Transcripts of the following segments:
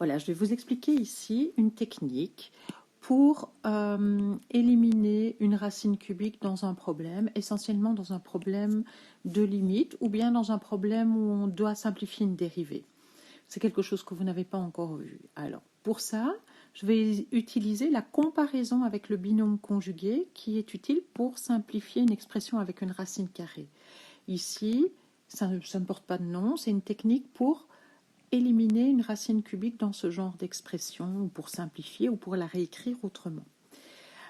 Voilà, je vais vous expliquer ici une technique pour éliminer une racine cubique dans un problème, essentiellement dans un problème de limite ou bien dans un problème où on doit simplifier une dérivée. C'est quelque chose que vous n'avez pas encore vu. Alors, pour ça, je vais utiliser la comparaison avec le binôme conjugué qui est utile pour simplifier une expression avec une racine carrée. Ici, ça ne porte pas de nom, c'est une technique pour éliminer une racine cubique dans ce genre d'expression, ou pour simplifier, ou pour la réécrire autrement.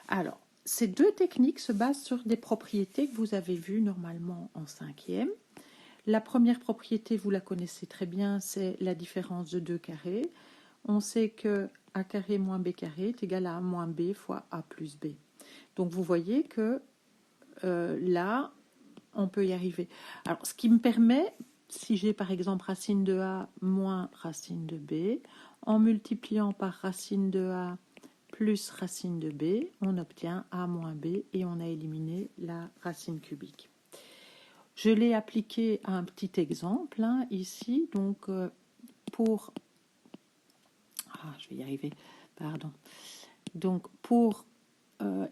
Alors, ces deux techniques se basent sur des propriétés que vous avez vues normalement en cinquième. La première propriété, vous la connaissez très bien, c'est la différence de deux carrés. On sait que a carré moins b carré est égal à a moins b fois a plus b. Donc vous voyez que là, on peut y arriver. Alors, ce qui me permet, si j'ai par exemple racine de a moins racine de b, en multipliant par racine de a plus racine de b, on obtient a moins b et on a éliminé la racine cubique. Je l'ai appliqué à un petit exemple ici, donc pour... je vais y arriver, pardon. Donc pour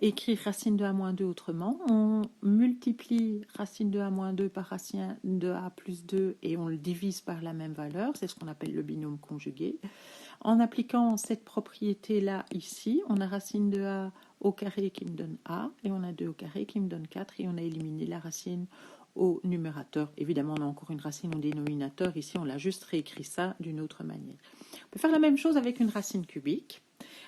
écrire racine de a moins 2 autrement, on multiplie racine de a moins 2 par racine de a plus 2 et on le divise par la même valeur, c'est ce qu'on appelle le binôme conjugué. En appliquant cette propriété-là ici, on a racine de a au carré qui me donne a, et on a 2 au carré qui me donne 4, et on a éliminé la racine au numérateur. Évidemment, on a encore une racine au dénominateur, ici on l'a juste réécrit ça d'une autre manière. On peut faire la même chose avec une racine cubique.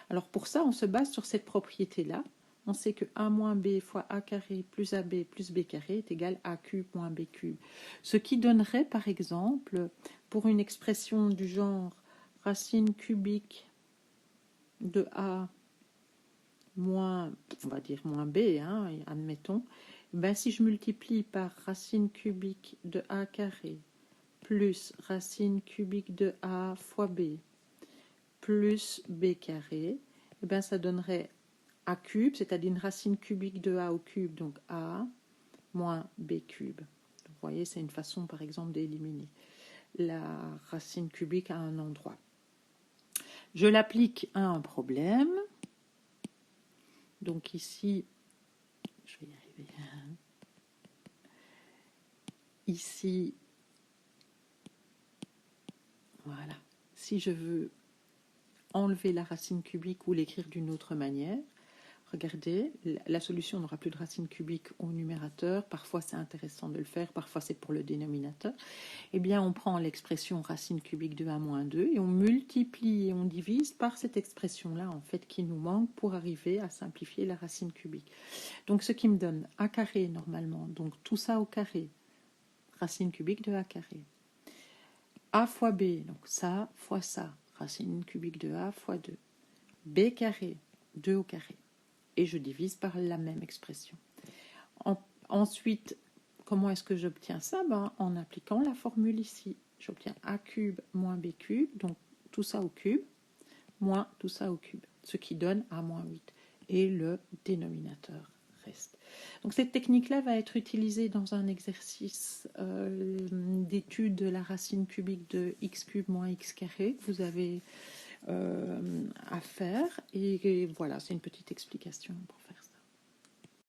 Alors pour ça, on se base sur cette propriété-là. On sait que a moins b fois a carré plus ab plus b carré est égal à a cube moins b cube. Ce qui donnerait par exemple, pour une expression du genre racine cubique de a moins, on va dire moins b, admettons, ben si je multiplie par racine cubique de a carré plus racine cubique de a fois b plus b carré, et ben ça donnerait a cube, c'est-à-dire une racine cubique de a au cube, donc a moins b cube. Donc, vous voyez, c'est une façon par exemple d'éliminer la racine cubique à un endroit. Je l'applique à un problème. Donc ici, je vais y arriver. Ici, voilà. Si je veux enlever la racine cubique ou l'écrire d'une autre manière, regardez, la solution n'aura plus de racine cubique au numérateur. Parfois, c'est intéressant de le faire. Parfois, c'est pour le dénominateur. Eh bien, on prend l'expression racine cubique de a moins 2 et on multiplie et on divise par cette expression-là, en fait, qui nous manque pour arriver à simplifier la racine cubique. Donc, ce qui me donne a carré, normalement. Donc, tout ça au carré. Racine cubique de a carré. A fois b, donc ça fois ça. Racine cubique de a fois 2. B carré, 2 au carré. Et je divise par la même expression. Ensuite, comment est-ce que j'obtiens ça? En appliquant la formule ici. J'obtiens a cube moins b cube, donc tout ça au cube, moins tout ça au cube, ce qui donne a moins 8. Et le dénominateur reste. Donc cette technique-là va être utilisée dans un exercice d'étude de la racine cubique de x cube moins x carré que vous avez à faire. Et voilà, c'est une petite explication.